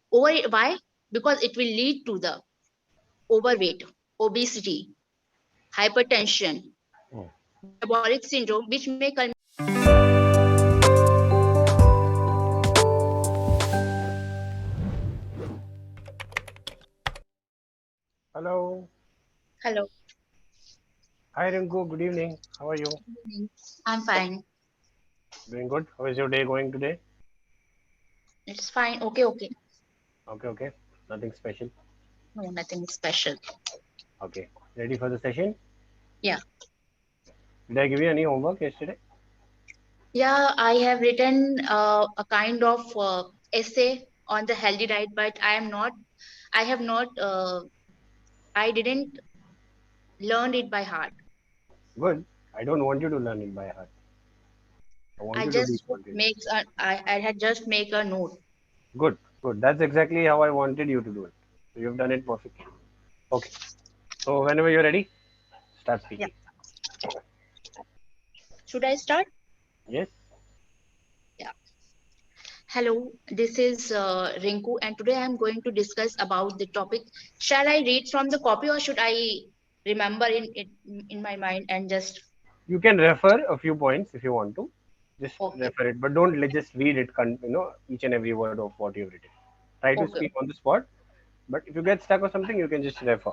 Why? Because it will lead to the overweight, obesity, hypertension, metabolic syndrome, which may Hello. Hello. Hi, Rinku. Good evening. How are you? I'm fine. Doing good. How is your day going today? It's fine. Okay. Okay, okay. Nothing special. No, nothing special. Okay. Ready for the session? Yeah. Did I give you any homework yesterday? Yeah, I have written a kind of essay on the healthy diet, but I have not, I didn't learn it by heart. Good. I don't want you to learn it by heart. I want I you to be just spontaneous. makes I had just make a note. Good, good. That's exactly how I wanted you to do it. So you've done it perfectly. Okay. So whenever you're ready, start Yeah. speaking. Should I start? Yes. Yeah. Hello, this is Rinku, and today I'm going to discuss about the topic. Shall I read from the copy, or should I remember in my mind and just You can refer a few points if you want to. Just okay, refer it, but don't just read it. Each and every word of what you've written. Try to okay, speak on the spot. But if you get stuck or something, you can just refer.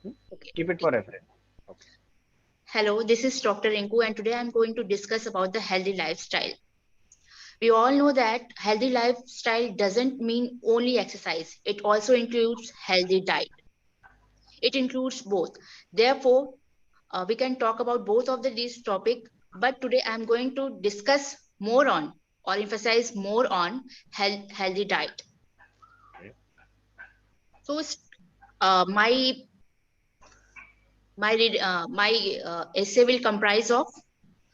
okay, Keep it okay. for reference. Okay. Hello, this is Dr. Rinku, and today I'm going to discuss about the healthy lifestyle. We all know that healthy lifestyle doesn't mean only exercise; it also includes healthy diet. It includes both. Therefore, we can talk about both of these topic, but today I'm going to discuss more on or emphasize more on healthy diet. Okay. So, my essay will comprise of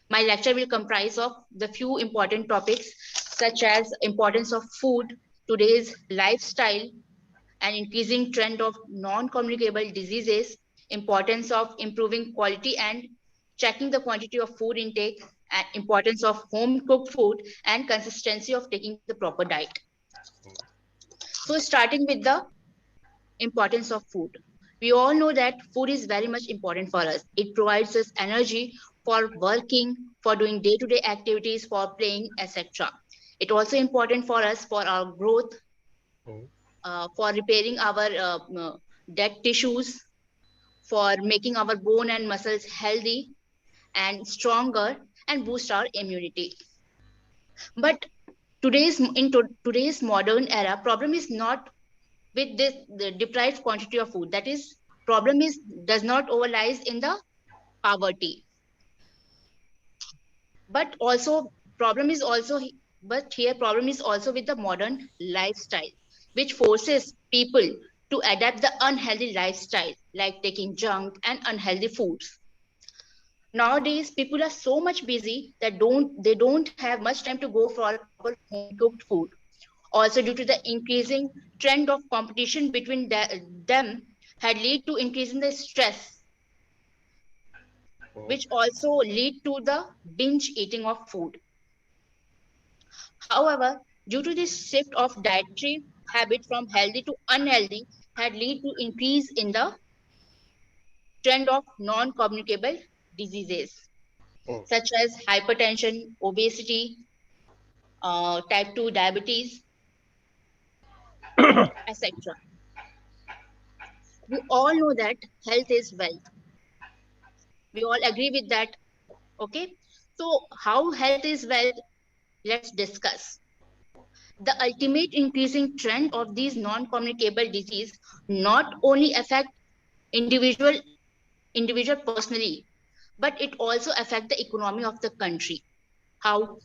my lecture will comprise of the few important topics such as importance of food, today's lifestyle, an increasing trend of non-communicable diseases, importance of improving quality and checking the quantity of food intake, and importance of home cooked food, and consistency of taking the proper diet. So, starting with the importance of food. We all know that food is very much important for us. It provides us energy for working, for doing day-to-day activities, for playing, etc. It also important for us for our growth, Mhm. for repairing our dead tissues, for making our bone and muscles healthy and stronger and boost our immunity. But today's modern era, problem is not with this the deprived quantity of food. That is, problem is does not overlies in the poverty, but also problem is also but here problem is also with the modern lifestyle, which forces people to adapt the unhealthy lifestyle like taking junk and unhealthy foods. Nowadays people are so much busy that they don't have much time to go for proper home cooked food. Also due to the increasing trend of competition between them had lead to increasing the stress, Mhm. which also lead to the binge eating of food. However, due to this shift of dietary habit from healthy to unhealthy had lead to increase in the trend of non-communicable diseases Mhm. such as hypertension, obesity, type 2 diabetes, etc. We all know that health is wealth. We all agree with that. Okay. So, how health is wealth? Let's discuss. The ultimate increasing trend of these non-communicable disease not only affect individual individual personally, but it also affect the economy of the country. How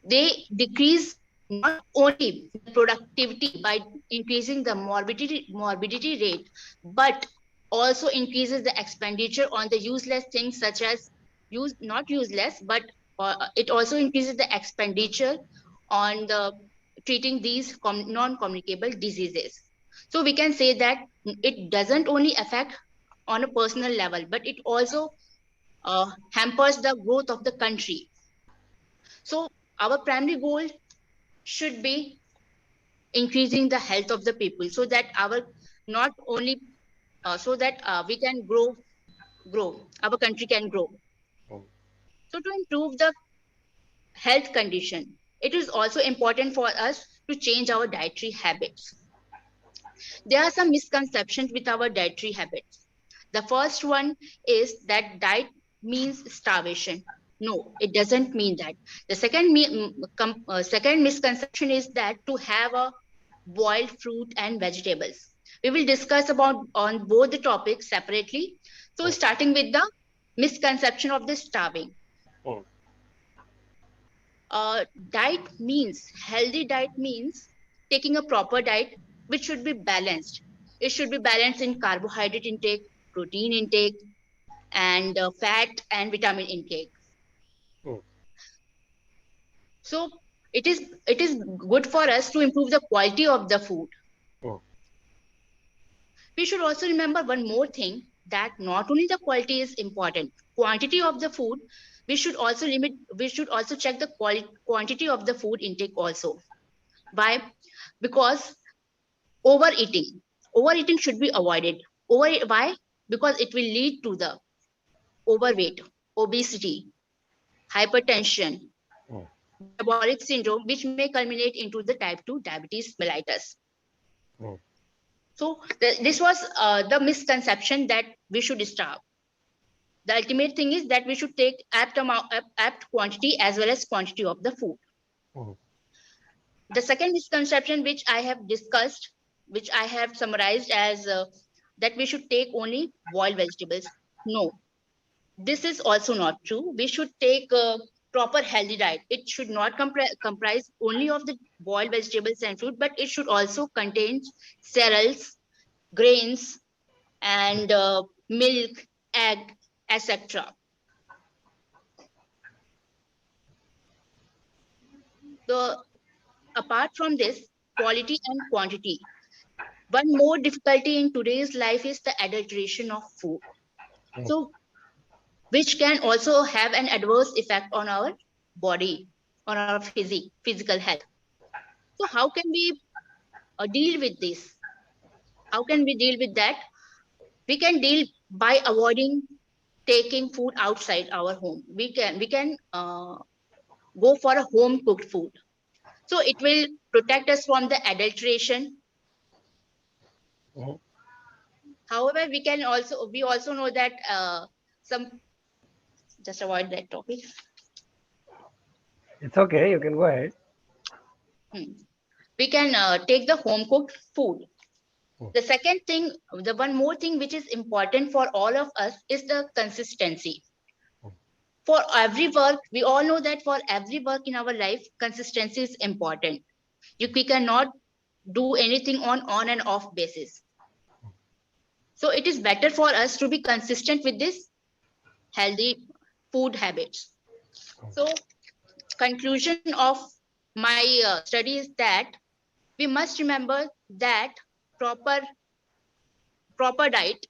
they decrease not only the productivity by increasing the morbidity rate, but also increases the expenditure on the useless things such as use not useless, but it also increases the expenditure on the treating these non-communicable diseases. So we can say that it doesn't only affect on a personal level, but it also hampers the growth of the country. So our primary goal should be increasing the health of the people, so that our not only so that we can grow, our country can grow. mm, So to improve the health condition, it is also important for us to change our dietary habits. There are some misconceptions with our dietary habits. The first one is that diet means starvation. No, it doesn't mean that. The second misconception is that to have a boiled fruit and vegetables. We will discuss about on both the topics separately. So mm, starting with the misconception of the starving. mm, Diet means healthy diet means taking a proper diet which should be balanced. It should be balanced in carbohydrate intake, protein intake, and fat and vitamin intake. mm, So it is good for us to improve the quality of the food. mm, We should also remember one more thing, that not only the quality is important, quantity of the food, we should also check the quantity of the food intake also. Why? Because overeating. Overeating should be avoided. Why? Because it will lead to the overweight, obesity, hypertension, mm, metabolic syndrome, which may culminate into the type 2 diabetes mellitus. mm, So this was the misconception that we should starve. The ultimate thing is that we should take apt quantity as well as quantity of the food. mm, The second misconception which I have discussed, which I have summarized as that we should take only boiled vegetables. No, this is also not true. We should take a proper healthy diet. It should not comprise only of the boiled vegetables and fruit, but it should also contain cereals, grains, and milk, egg, etc. The Apart from this, quality and quantity. One more difficulty in today's life is the adulteration of food. mm. So, which can also have an adverse effect on our body, on our physical health. So, how can we deal with this? How can we deal with that? We can deal by avoiding taking food outside our home. We can go for a home cooked food. So it will protect us from the adulteration. Mhm. However, we also know that some just avoid that topic. It's okay. You can go ahead. Hmm. We can take the home cooked food. Mm, The second thing, the one more thing which is important for all of us is the consistency. mm, For every work, we all know that for every work in our life, consistency is important. We cannot do anything on and off basis. So it is better for us to be consistent with this healthy food habits. So conclusion of my study is that we must remember that proper proper diet.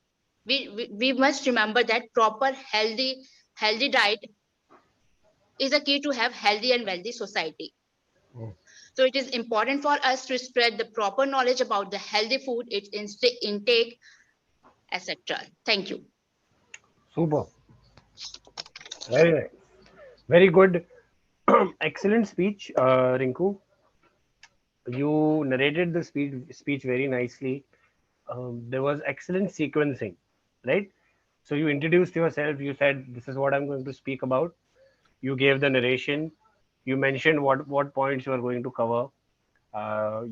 We must remember that proper healthy diet is a key to have healthy and wealthy society. mm. So it is important for us to spread the proper knowledge about the healthy food, its intake, etc. Thank you. Super. Very nice. Very good. Excellent speech, Rinku. You narrated the speech very nicely. There was excellent sequencing, right? So you introduced yourself. You said, "This is what I'm going to speak about." You gave the narration. You mentioned what points you are going to cover.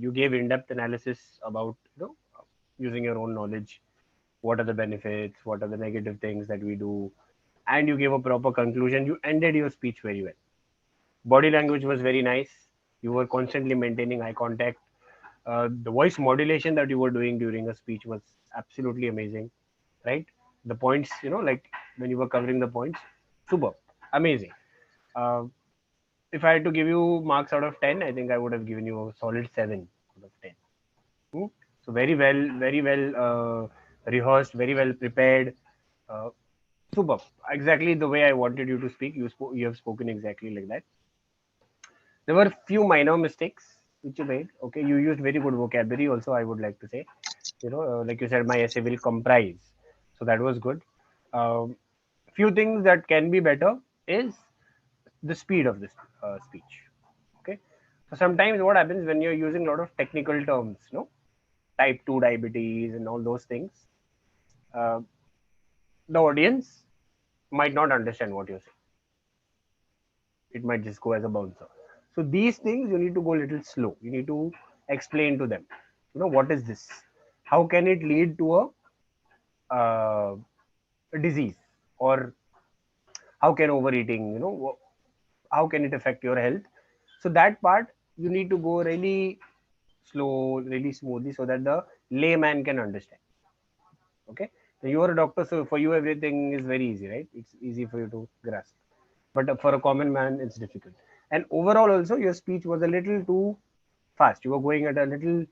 You gave in-depth analysis about using your own knowledge. What are the benefits? What are the negative things that we do? And you gave a proper conclusion. You ended your speech very well. Body language was very nice. You were constantly maintaining eye contact. The voice modulation that you were doing during a speech was absolutely amazing, right? The points, like when you were covering the points, super, amazing. Uh, if I had to give you marks out of 10, I think I would have given you a solid 7 out of 10. Hmm? So very well rehearsed, very well prepared. Uh, Super. Exactly the way I wanted you to speak. You have spoken exactly like that. There were few minor mistakes. which you made. Okay, you used very good vocabulary. Also, I would like to say, like you said, my essay will comprise. So that was good. Um, few things that can be better is the speed of this speech. Okay, so sometimes what happens when you're using a lot of technical terms, type 2 diabetes and all those things, uh, the audience might not understand what you're saying. It might just go as a bouncer. So these things you need to go a little slow. You need to explain to them. What is this? How can it lead to a disease? Or how can overeating, how can it affect your health? So that part you need to go really slow, really smoothly, so that the layman can understand. Okay, so you are a doctor, so for you everything is very easy, right? It's easy for you to grasp, but for a common man it's difficult. And overall also your speech was a little too fast. You were going at a little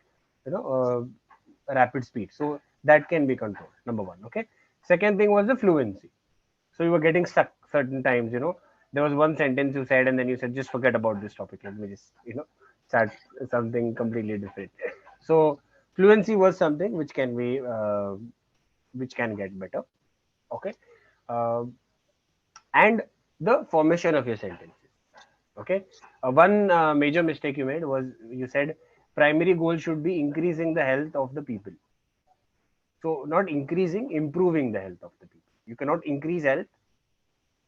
rapid speed, so that can be controlled, number one. Okay, second thing was the fluency. So you were getting stuck certain times. There was one sentence you said and then you said, just forget about this topic, let me just start something completely different. So fluency was something which can get better. Okay. uh, and the formation of your sentences. Okay. One major mistake you made was you said primary goal should be increasing the health of the people. So not increasing, improving the health of the people. You cannot increase health,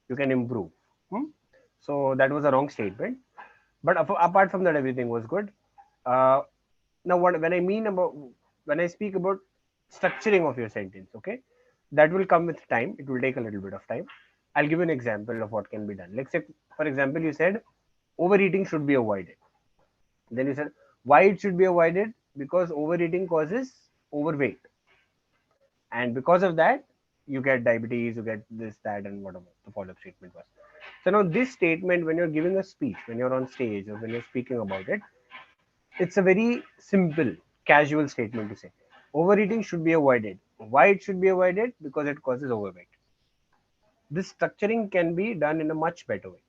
you can improve. Hmm? So that was a wrong statement. But apart from that, everything was good. Uh, now, when I speak about structuring of your sentence, okay, that will come with time. It will take a little bit of time. I'll give you an example of what can be done. Let's say, for example, you said overeating should be avoided. Then you said why it should be avoided, because overeating causes overweight, and because of that you get diabetes, you get this, that, and whatever the follow-up statement was. So now this statement, when you're giving a speech, when you're on stage or when you're speaking about it, it's a very simple casual statement to say overeating should be avoided. Why it should be avoided? Because it causes overweight. This structuring can be done in a much better way.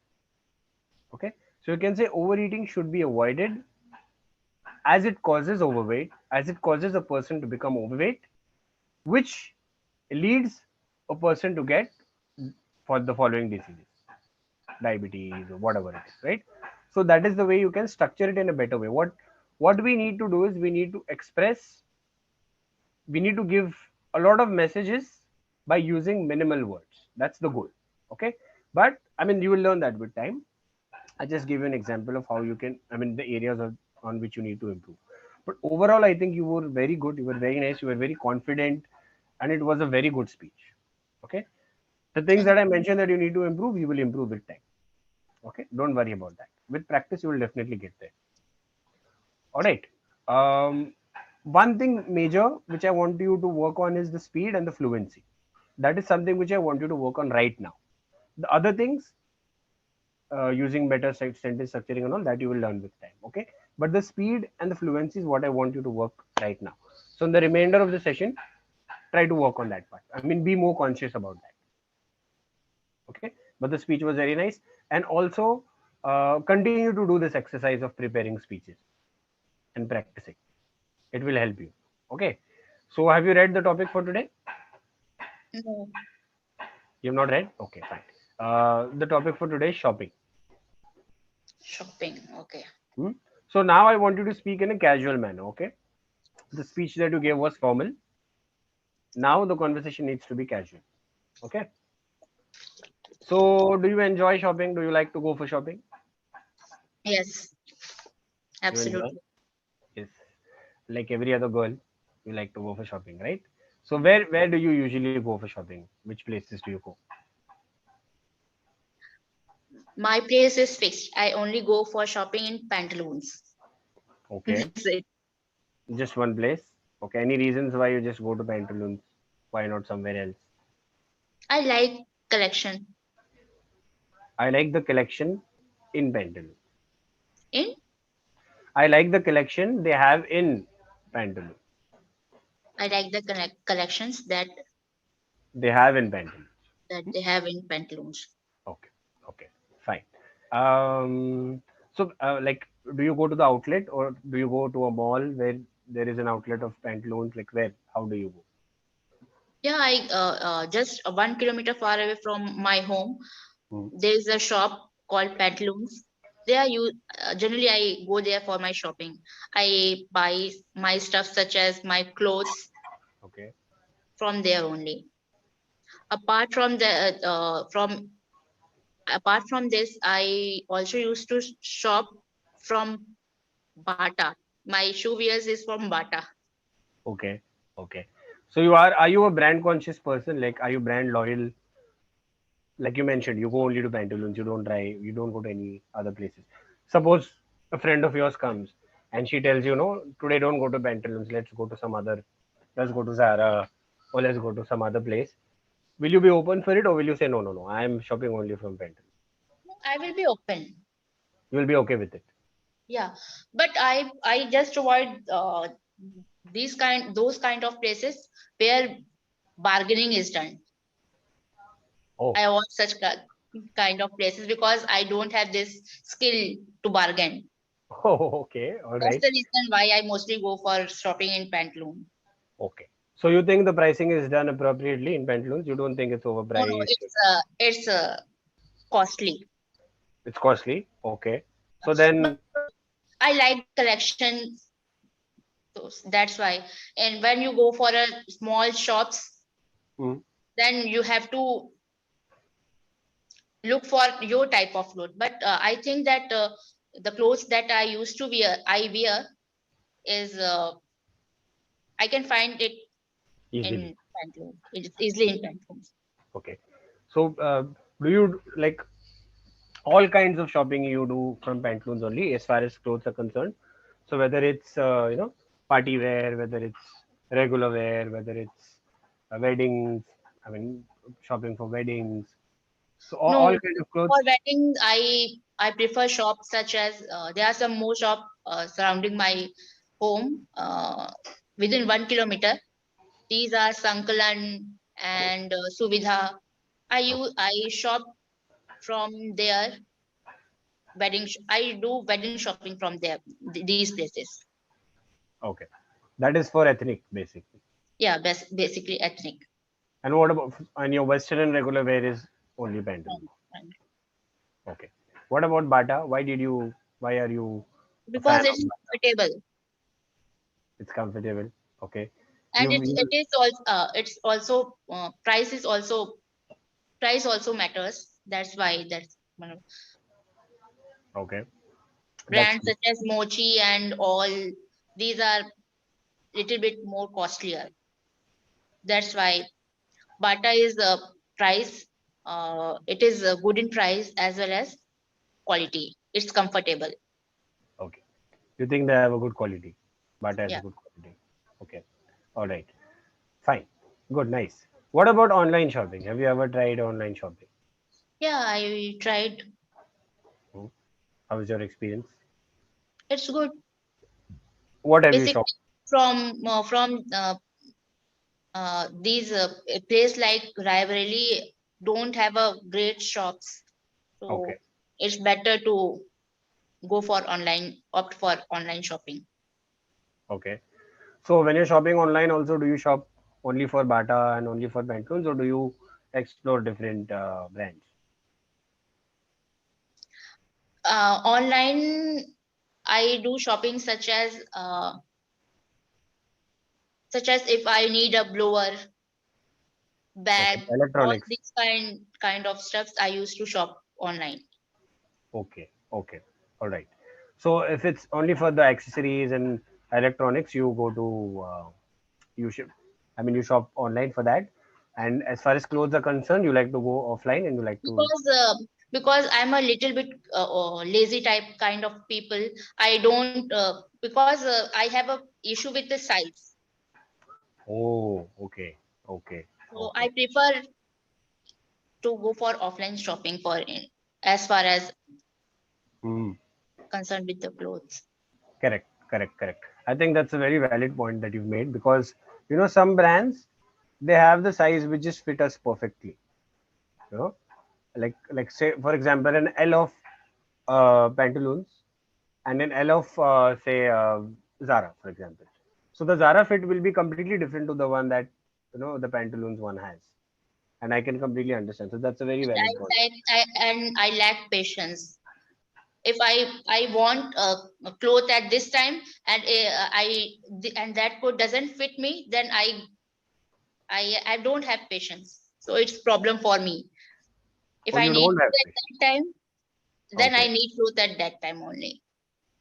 Okay, so you can say overeating should be avoided as it causes overweight, as it causes a person to become overweight, which leads a person to get for the following diseases, diabetes or whatever it is, right? So that is the way you can structure it in a better way. What we need to do is we need to give a lot of messages by using minimal words. That's the goal. Okay, but I mean you will learn that with time. I just give you an example of how you can, I mean, the areas on which you need to improve. But overall, I think you were very good. You were very nice. You were very confident, and it was a very good speech. Okay. The things that Thank I mentioned that you need to improve, you will improve with time. Okay. Don't worry about that. With practice, you will definitely get there. All right. Um, one thing major which I want you to work on is the speed and the fluency. That is something which I want you to work on right now. The other things, using better sentence structuring and all that, you will learn with time. Okay, but the speed and the fluency is what I want you to work right now. So in the remainder of the session, try to work on that part. I mean, be more conscious about that. Okay, but the speech was very nice. And also continue to do this exercise of preparing speeches and practicing. It will help you. Okay, so have you read the topic for today? you. No. You have not read? Okay, fine. The topic for today is shopping. Shopping. Okay. Hmm? So now I want you to speak in a casual manner. Okay, the speech that you gave was formal. Now the conversation needs to be casual. Okay. So do you enjoy shopping? Do you like to go for shopping? Yes, You enjoy? absolutely. Yes. Like every other girl, you like to go for shopping, right? So where do you usually go for shopping? Which places do you go? My place is fixed. I only go for shopping in pantaloons. Okay. That's it. Just one place. Okay. Any reasons why you just go to Pantaloons? Why not somewhere else? I like collection I like the collection in Pantaloons. in. I like the collection they have in Pantaloons. I like the collections They have in Pantaloons. that they have in pantaloons. Okay. Okay. Fine. Um, so, like do you go to the outlet or do you go to a mall where there is an outlet of pantaloons? Like where? How do you go? Yeah, I just 1 kilometer far away from my home. Hmm. There is a shop called Pantaloons. There you generally I go there for my shopping. I buy my stuff such as my clothes Okay. from there only. Apart from the from apart from this, I also used to shop from Bata. My shoe wears is from Bata. Okay. Okay. So are you a brand conscious person? Like are you brand loyal? Like you mentioned, you go only to pantaloons, you don't try, you don't go to any other places. Suppose a friend of yours comes and she tells you, no, today don't go to pantaloons, let's go to some other, let's go to Zara or let's go to some other place. Will you be open for it or will you say, no, no, no, I'm shopping only from pantaloons? I will be open. You will be okay with it. Yeah, but I just avoid those kind of places where bargaining is done. Oh, I avoid such kind of places because I don't have this skill to bargain. oh, okay, all That's right, the reason why I mostly go for shopping in Pantaloon. okay. So you think the pricing is done appropriately in pantaloons? You don't think it's No, no, overpriced? it's costly. It's costly? Okay. So then, But I like the collection, so that's why. And when you go for a small shops, hmm, then you have to look for your type of clothes. But I think that the clothes that I wear is I can find it easily. in pantaloons. It's easily in pantaloons. Okay. So, do you like all kinds of shopping you do from pantaloons only as far as clothes are concerned? So whether it's party wear, whether it's regular wear, whether it's weddings, I mean shopping for weddings. So all No, kind of clothes. for weddings, I prefer shops such as there are some more shop surrounding my home within 1 kilometer. These are Sankalan and Suvidha. I shop from there I do wedding shopping from there these places. Okay, that is for ethnic basically. Yeah, basically ethnic. And what about and your Western and regular wear is only pantaloons? Okay. What about Bata? Why did you? Why are you a fan Because of it's Bata? comfortable It's comfortable. Okay. and You it's also price also matters. That's why that's one of okay. That's brands such as Mochi and all these are little bit more costlier. That's why Bata is a price. It is good in price as well as quality. It's comfortable. okay. You think they have a good quality? Bata has a Yeah. good quality. Okay. All right. Fine. Good. Nice. What about online shopping? Have you ever tried online shopping? Yeah, I tried. Hmm? How was your experience? It's good. What have you shopped? Basically, from these a place like Raebareli don't have a great shops, Okay. so it's better to opt for online shopping. Okay. So when you're shopping online, also do you shop only for Bata and only for Pantaloons, or do you explore different brands? Online, I do shopping such as if I need a blower, Okay. bag, all Electronics. these kind of stuffs I used to shop online. Okay. Okay. All right. So if it's only for the accessories and electronics, you go to you shop. I mean, you shop online for that. And as far as clothes are concerned, you like to go offline and you like to. Because I'm a little bit lazy type kind of people. I don't because I have a issue with the size, Oh, okay, okay, so I okay. prefer to go for offline shopping as far as Hmm. concerned with the clothes. Correct, correct, correct. I think that's a very valid point that you've made because some brands they have the size which just fit us perfectly. You know, like say for example an L of pantaloons and an L of say Zara, for example. So the Zara fit will be completely different to the one that the pantaloons one has, and I can completely understand. So that's a very valid point. And I lack patience. If I want a cloth at this time, and and that coat doesn't fit me, then I don't have patience. So it's problem for me. If Oh, I you need don't have clothes at patience. that time, then I Okay, need clothes at that time only.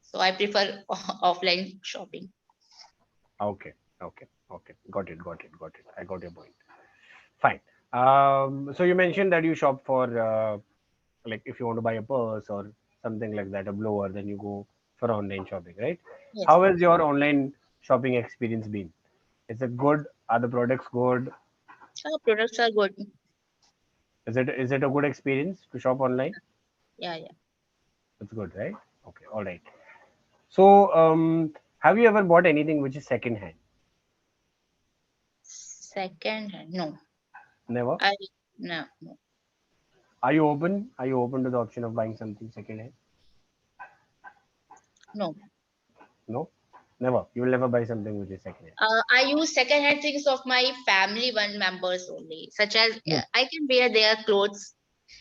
So I prefer offline shopping. okay, okay. Got it, got it, got it. I got your point. Fine. So you mentioned that you shop for like if you want to buy a purse or something like that, a blower, then you go for online shopping, right? Yes. How has your online shopping experience been? Is it good? Are the products good? Products are good. Is it a good experience to shop online? Yeah, yeah. It's good, right? Okay, all right. So, have you ever bought anything which is second hand? Second hand, no. Never. I no, no, Are you open? Are you open to the option of buying something second hand? no. No, never. You will never buy something which is second hand. I use second hand things of my family one members only, such as No, I can wear their clothes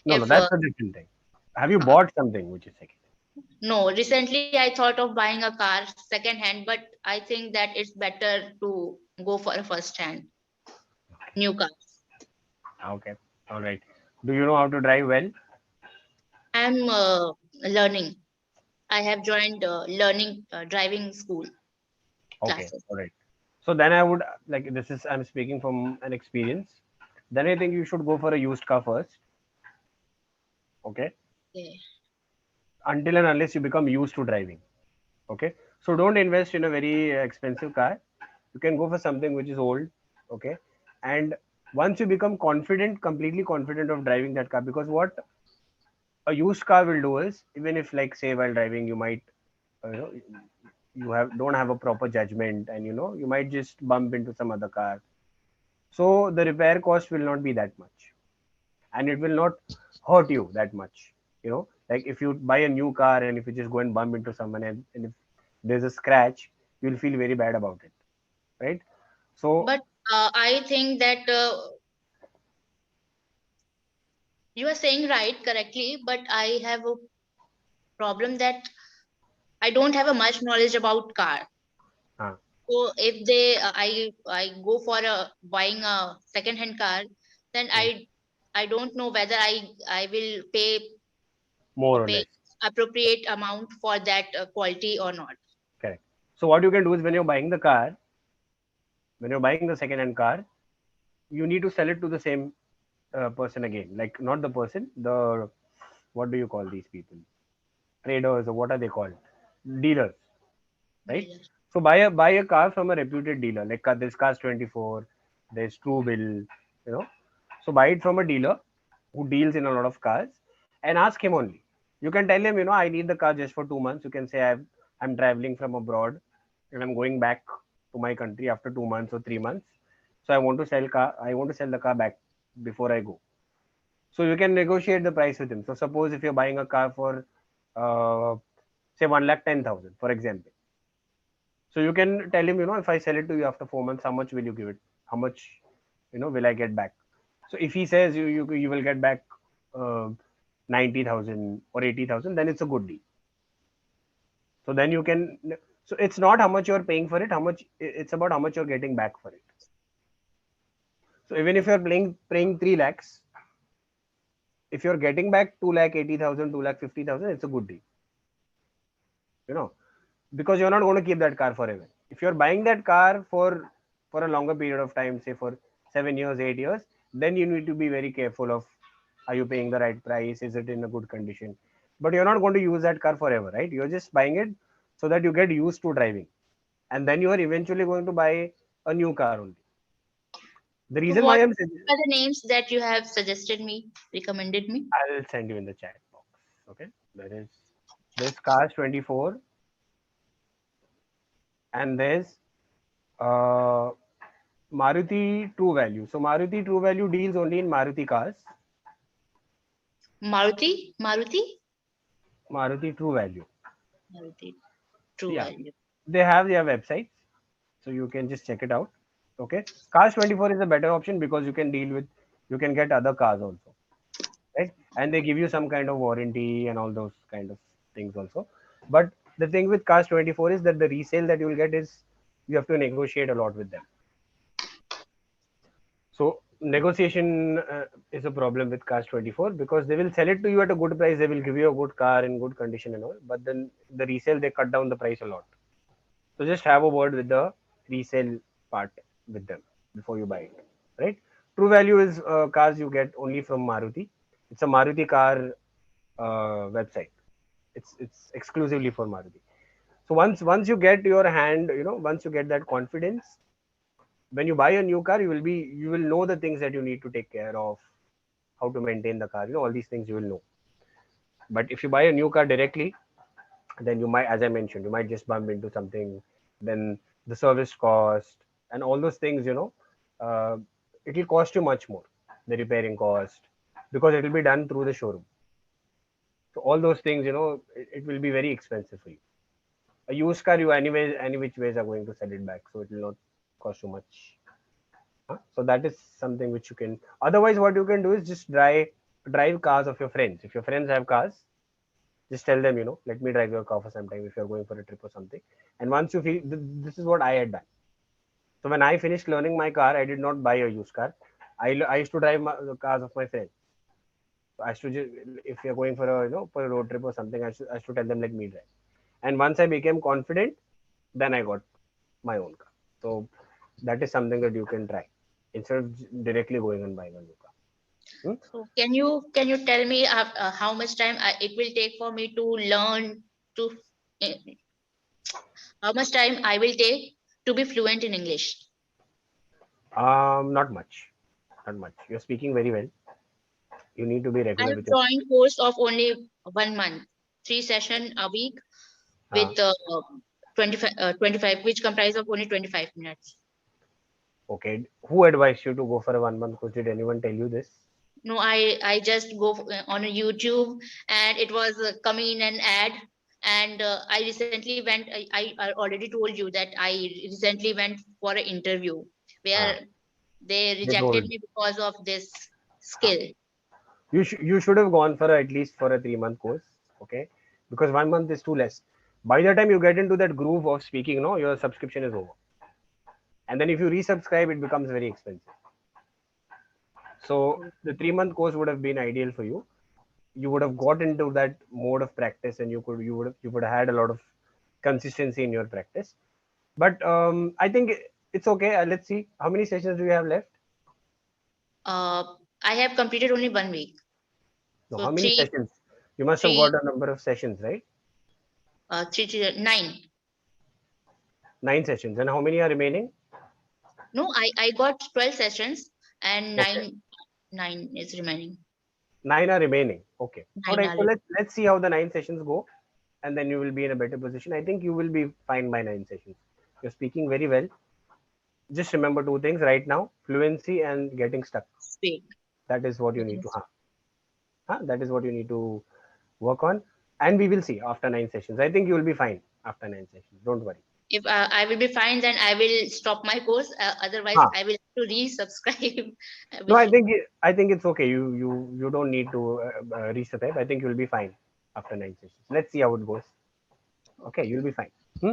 no, no. if That's a different thing. Have you uh, bought something which is second no. Recently, I thought of buying a car second hand, but I think that it's better to go for a first hand new car. hand? Okay, all right. Do you know how to drive well? I'm learning. I have joined learning driving school Okay, classes. all right. So then I would like this is I'm speaking from an experience. Then I think you should go for a used car first. Okay, Okay. until and unless you become used to driving. Okay, so don't invest in a very expensive car. You can go for something which is old. Okay, and once you become confident, completely confident of driving that car, because what a used car will do is, even if like say while driving you might you know you have don't have a proper judgment, and you might just bump into some other car, so the repair cost will not be that much, and it will not hurt you that much. Like if you buy a new car and if you just go and bump into someone, and if there's a scratch, you'll feel very bad about it, right? So But I think that you are saying right correctly, but I have a problem that I don't have a much knowledge about car. uh, So if they I go for a buying a second hand car, then mm, I don't know whether I will more or pay less appropriate amount for that quality or not. correct. So what you can do is, when you're buying the second hand car, you need to sell it to the same person again, like not the person, the what do you call these people, traders, or what are they called, dealers, right? Dealer. So buy a car from a reputed dealer, like this Cars 24, there's Truebill, you know. So buy it from a dealer who deals in a lot of cars, and ask him only. You can tell him, I need the car just for 2 months. You can say I'm traveling from abroad and I'm going back to my country after 2 months or 3 months. So I want to sell the car back before I go. So you can negotiate the price with him. So suppose if you're buying a car for uh, say 1,10,000, for example. So you can tell him, if I sell it to you after 4 months, how much will you give it? How much, will I get back? So if he says you will get back 90,000 or 80,000, then it's a good deal. So then you can. So it's not how much you're paying for it, how much it's about how much you're getting back for it. So even if you're paying 3 lakhs, if you're getting back 2,80,000, 2,50,000, it's a good deal. You know, because you're not going to keep that car forever. If you're buying that car for a longer period of time, say for 7 years, 8 years, then you need to be very careful of, are you paying the right price? Is it in a good condition? But you're not going to use that car forever, right? You're just buying it so that you get used to driving, and then you are eventually going to buy a new car only. The So reason why what I'm are the names that you have suggested me, recommended me? I'll send you in the chat box. Okay, there is this Cars 24, and there's uh, Maruti True Value. So Maruti True Value deals only in Maruti cars. Maruti? Maruti? Maruti True Value. Healthy, true Yeah, value. they have their websites, so you can just check it out. Okay, Cars 24 is a better option because you can get other cars also, right? And they give you some kind of warranty and all those kind of things also. But the thing with Cars 24 is that the resale that you will get is you have to negotiate a lot with them. So negotiation is a problem with Cars 24 because they will sell it to you at a good price. They will give you a good car in good condition and all. But then the resale they cut down the price a lot. So just have a word with the resale part with them before you buy it, right? True value is cars you get only from Maruti. It's a Maruti car website. It's exclusively for Maruti. So once you get your hand, once you get that confidence, when you buy a new car, you will know the things that you need to take care of, how to maintain the car, all these things you will know. But if you buy a new car directly, then you might, as I mentioned, you might just bump into something, then the service cost and all those things, uh, it will cost you much more, the repairing cost, because it will be done through the showroom. So all those things, it will be very expensive for you. A used car, you anyway, any which ways are going to sell it back, so it will not cost you much. Huh? So that is something which you can. Otherwise, what you can do is just drive cars of your friends. If your friends have cars, just tell them, let me drive your car for some time if you're going for a trip or something. And once you feel, this is what I had done. So when I finished learning my car, I did not buy a used car. I used to drive the cars of my friends. So I should just, if you're going for for a road trip or something, I should tell them let me drive. And once I became confident, then I got my own car. So that is something that you can try instead of directly going and buying a new car. Hmm? So can you tell me how much time it will take for me to learn to uh, how much time I will take to be fluent in English? Not much, not much. You're speaking very well. You need to be I regular have with your. joined course of only 1 month, 3 session a week Uh, with 25, which comprise of only 25 minutes. okay. Who advised you to go for a 1 month course? Did anyone tell you this? No, I just go on a YouTube, and it was coming in an ad. And I recently went. I already told you that I recently went for an interview Uh, where they they rejected told. me because of this Uh, skill. you should have gone for at least for a 3 month course. Okay, because 1 month is too less. By the time you get into that groove of speaking, no, your subscription is over. And then if you resubscribe, it becomes very expensive. So the 3 month course would have been ideal for you. You would have got into that mode of practice, and you would have had a lot of consistency in your practice. But I think it's okay. Let's see how many sessions do you have left. Uh, I have completed only 1 week, No, so how many sessions? You must have got a number of sessions, right? three, 9. 9 sessions. And how many are remaining? No, I got 12 sessions, and Okay, nine is remaining. 9 are remaining. Okay, all Nine right. are So remaining. let's see how the 9 sessions go, and then you will be in a better position. I think you will be fine by 9 sessions. You're speaking very well. Just remember two things right now: fluency and getting stuck. Speak. That is what you need Getting to. That is what you need to work on, and we will see after 9 sessions. I think you will be fine after 9 sessions. Don't worry. If I will be fine, then I will stop my course. Otherwise, Huh. I will have to resubscribe. I No, will. I think it's okay. You don't need to resubscribe. I think you'll be fine after 9 sessions. Let's see how it goes. Okay, Okay. you'll be fine. Hmm?